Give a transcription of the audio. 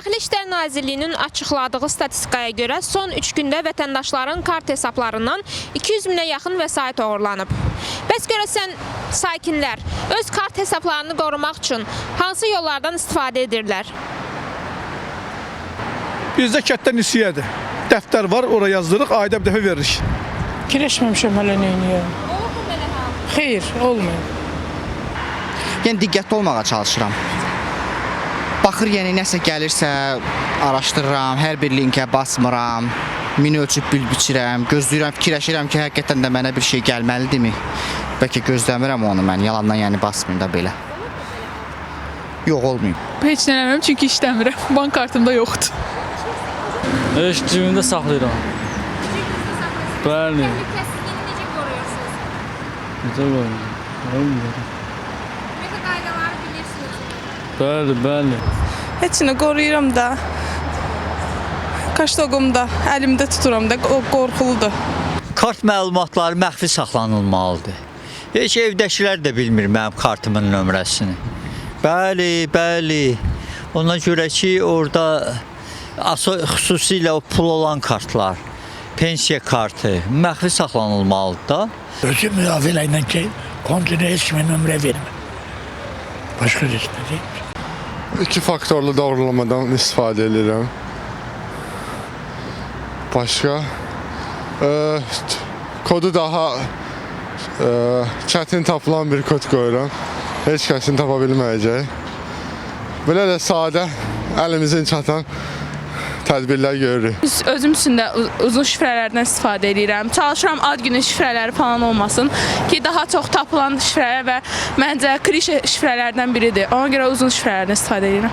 Daxili İşlər Nazirliyinin açıqladığı statistikaya görə son 3 gündə vətəndaşların kart hesablarından 200 minə yaxın vəsait oğurlanıb. Bəs görəsən sakinlər öz kart hesablarını qorumaq üçün hansı yollardan istifadə edirlər? Bizdə kətdən nisiyədir. Dəftər var, oraya yazdırıq, ayda bir dəfə veririk. Kireşməmişəm hələ neyniyəm. Olur mu belə hal? Xeyr, olmuyor. Yəni diqqətli olmağa çalışıram. Baxır, yəni nəsə gəlirsə araşdırıram, hər bir linkə basmıram, min ölçüb bil biçirəm, gözləyirəm, fikirləşirəm ki, həqiqətən də mənə bir şey gəlməlidirmi? Bəlkə gözləmirəm onu mən, yalandan yəni basmayım da belə. Yox, olmayım. Heç nə eləmirəm çünki işləmirəm. Bank kartımda yoxdur. Heç cibimdə saxlayıram. Bəli. Təhlükəsizliyini necə qoruyursunuz? Necə qoyuyorum? Necə qaydaları bilirsiniz? Bəli. Heç nə qoruyuram da. Kaştoqumda, əlimdə tuturam da, o qorxuludur. Kart məlumatları məxfi saxlanılmalıdır. Heç evdəkilər də bilmir mənim kartımın nömrəsini. Bəli. Ona görə ki, orada xüsusilə o pul olan kartlar, pensiya kartı məxfi saxlanılmalıdır da. Özü müdafiə ilə ki, kontinə heç kimə nömrə vermir. Başqa heç nə deyil. 2 faktorlu doğrulamadan istifadə edirəm. Başqa kodu daha çətin tapılan bir kod qoyuram. Heç kəsin tapa bilməyəcək. Belə də sadə, əlimizin çatan tədbirlər görürük. Özüm üçün də uzun şifrələrdən istifadə edirəm. Çalışıram ad günü şifrələri falan olmasın ki, daha çox tapılan şifrələr və məncə klişe şifrələrdən biridir. Ona görə uzun şifrələrdən istifadə edirəm.